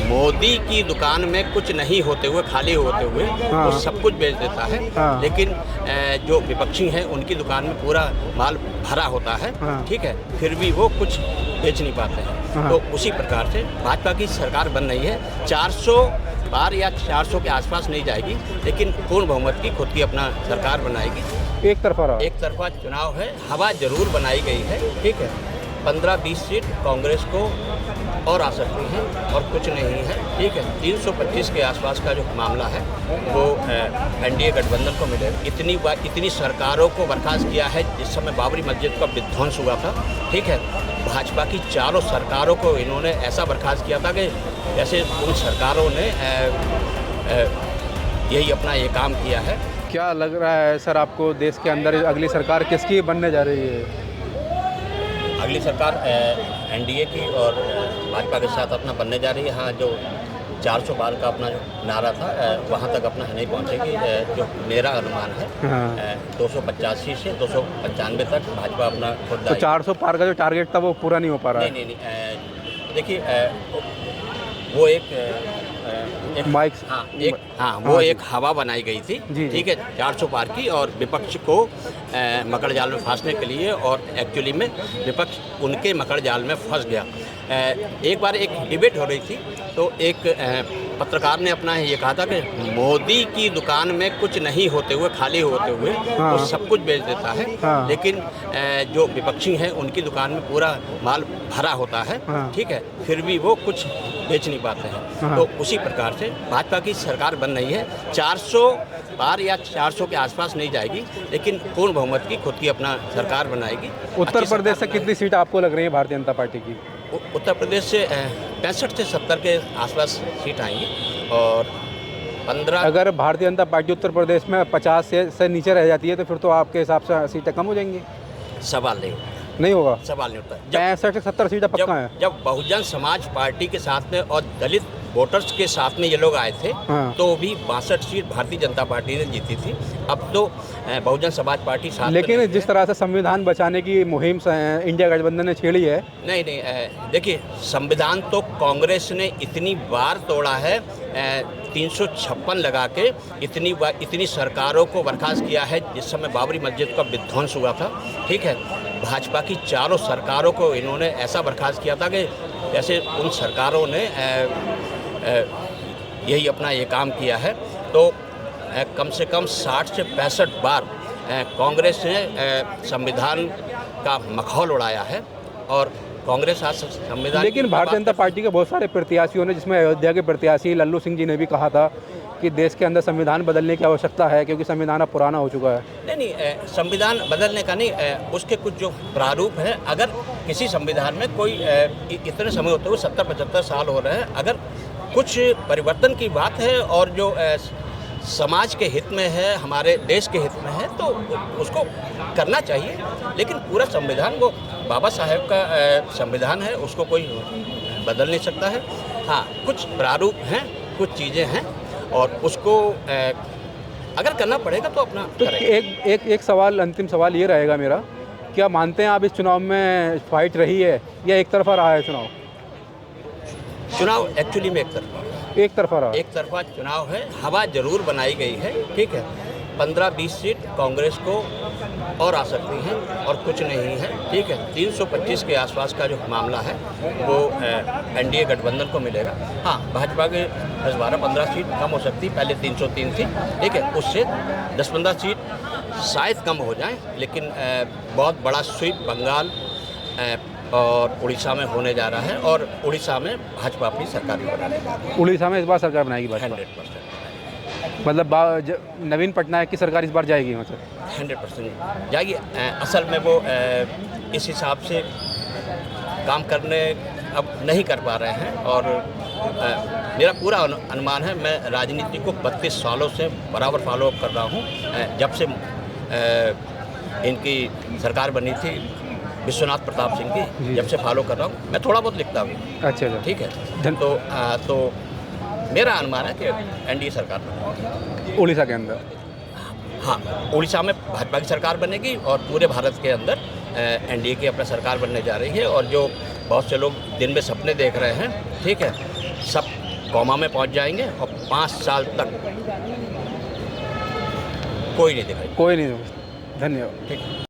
मोदी की दुकान में कुछ नहीं होते हुए, खाली होते हुए वो सब कुछ बेच देता है। लेकिन जो विपक्षी हैं उनकी दुकान में पूरा माल भरा होता है, ठीक है, फिर भी वो कुछ बेच नहीं पाते हैं। तो उसी प्रकार से भाजपा की सरकार बन रही है। 400 पार या 400 के आसपास नहीं जाएगी, लेकिन पूर्ण बहुमत की खुद की अपना सरकार बनाएगी। एक तरफा चुनाव है, हवा जरूर बनाई गई है, ठीक है। 15-20 सीट कांग्रेस को और आ सकती हैं और कुछ नहीं है, ठीक है। 325 के आसपास का जो मामला है वो एनडीए गठबंधन को मिलेगा। इतनी सरकारों को बर्खास्त किया है। जिस समय बाबरी मस्जिद का विध्वंस हुआ था, ठीक है, भाजपा की चारों सरकारों को इन्होंने ऐसा बर्खास्त किया था कि जैसे उन सरकारों ने यही अपना ये काम किया है। क्या लग रहा है सर आपको, देश के अंदर अगली सरकार किसकी बनने जा रही है? अगली सरकार एनडीए की और भाजपा के साथ अपना बनने जा रही है। हाँ, जो 400 पार का अपना जो नारा था वहाँ तक अपना नहीं पहुँचेगी। जो मेरा अनुमान है 285 से 295 तक भाजपा अपना खुद। तो 400 पार का जो टारगेट था वो पूरा नहीं हो पा रहा है? नहीं, देखिए वो एक हवा बनाई गई थी, ठीक है, 400 पार की, और विपक्ष को मकड़ जाल में फंसने के लिए, और एक्चुअली में विपक्ष उनके मकड़ जाल में फंस गया। एक बार एक डिबेट हो रही थी, तो एक पत्रकार ने अपना ये कहा था कि मोदी की दुकान में कुछ नहीं होते हुए, खाली होते हुए वो सब कुछ बेच देता है। लेकिन जो विपक्षी हैं उनकी दुकान में पूरा माल भरा होता है, ठीक है, फिर भी वो कुछ बेच नहीं पाते हैं। तो उसी प्रकार से भाजपा की सरकार बन रही है। 400 पार या 400 के आसपास नहीं जाएगी, लेकिन पूर्ण बहुमत की खुद की अपना सरकार बनाएगी। उत्तर प्रदेश से कितनी सीट आपको लग रही है भारतीय जनता पार्टी की? उत्तर प्रदेश से 65 से 70 के आसपास सीट आएंगी, और 15। अगर भारतीय जनता पार्टी उत्तर प्रदेश में 50 से नीचे रह जाती है तो फिर तो आपके हिसाब से सीटें कम हो जाएंगी? सवाल नहीं होगा। सवाल नहीं होता। 65 से 70 सीटें पक्का है। जब बहुजन समाज पार्टी के साथ में और दलित वोटर्स के साथ में ये लोग आए थे, तो भी 62 सीट भारतीय जनता पार्टी ने जीती थी। अब तो बहुजन समाज पार्टी साथ। लेकिन जिस तरह से संविधान बचाने की मुहिम इंडिया गठबंधन ने छेड़ी है। नहीं, देखिए, संविधान तो कांग्रेस ने इतनी बार तोड़ा है, 356 लगा के इतनी सरकारों को बर्खास्त किया है। जिस समय बाबरी मस्जिद का विध्वंस हुआ था, ठीक है, भाजपा की चारों सरकारों को इन्होंने ऐसा बर्खास्त किया था कि जैसे उन सरकारों ने यही अपना ये काम किया है। तो कम से कम 60 से 65 बार कांग्रेस ने संविधान का मखौल उड़ाया है, और कांग्रेस आज संविधान। लेकिन भारतीय जनता पार्टी के बहुत सारे प्रत्याशियों ने, जिसमें अयोध्या के प्रत्याशी लल्लू सिंह जी ने भी कहा था कि देश के अंदर संविधान बदलने की आवश्यकता है, क्योंकि संविधान अब पुराना हो चुका है। नहीं, संविधान बदलने का नहीं, उसके कुछ जो प्रारूप हैं, अगर किसी संविधान में कोई इतने समय होते हुए 70-75 साल हो रहे हैं, अगर कुछ परिवर्तन की बात है और जो समाज के हित में है, हमारे देश के हित में है, तो उसको करना चाहिए। लेकिन पूरा संविधान वो बाबा साहेब का संविधान है, उसको कोई बदल नहीं सकता है। हाँ, कुछ प्रारूप हैं, कुछ चीज़ें हैं, और उसको अगर करना पड़ेगा तो अपना करेंगे। एक सवाल, अंतिम सवाल ये रहेगा मेरा, क्या मानते हैं आप इस चुनाव में फाइट रही है या एक तरफा रहा है चुनाव? चुनाव एक्चुअली में एक तरफा रहा। एक तरफा चुनाव है, हवा जरूर बनाई गई है, ठीक है। 15-20 सीट कांग्रेस को और आ सकती हैं और कुछ नहीं है, ठीक है। 325 के आसपास का जो मामला है वो एनडीए गठबंधन को मिलेगा। हाँ, भाजपा के 10-12-15 सीट कम हो सकती, पहले 303 थी, ठीक है, उससे 10-15 सीट शायद कम हो जाएं, लेकिन बहुत बड़ा स्वीप बंगाल और उड़ीसा में होने जा रहा है, और उड़ीसा में भाजपा अपनी सरकार भी बनाने जा रही है। उड़ीसा में इस बार सरकार बनाएगी भाजपा? 100%। मतलब नवीन पटनायक की सरकार इस बार जाएगी? मतलब 100% जाएगी। असल में वो इस हिसाब से काम करने अब नहीं कर पा रहे हैं, और मेरा पूरा अनुमान है, मैं राजनीति को 32 सालों से बराबर फॉलो कर रहा हूँ। जब से इनकी सरकार बनी थी विश्वनाथ प्रताप सिंह की, जब से फॉलो कर रहा हूँ। मैं थोड़ा बहुत लिखता हूँ। अच्छा, ठीक है। तो मेरा अनुमान है कि एनडीए सरकार बनेगी उड़ीसा के अंदर। हाँ, उड़ीसा में भाजपा की सरकार बनेगी, और पूरे भारत के अंदर एनडीए की अपना सरकार बनने जा रही है। और जो बहुत से लोग दिन में सपने देख रहे हैं, ठीक है, सब कौमा में पहुंच जाएंगे और 5 साल तक कोई नहीं दिखाई। कोई नहीं। धन्यवाद। ठीक।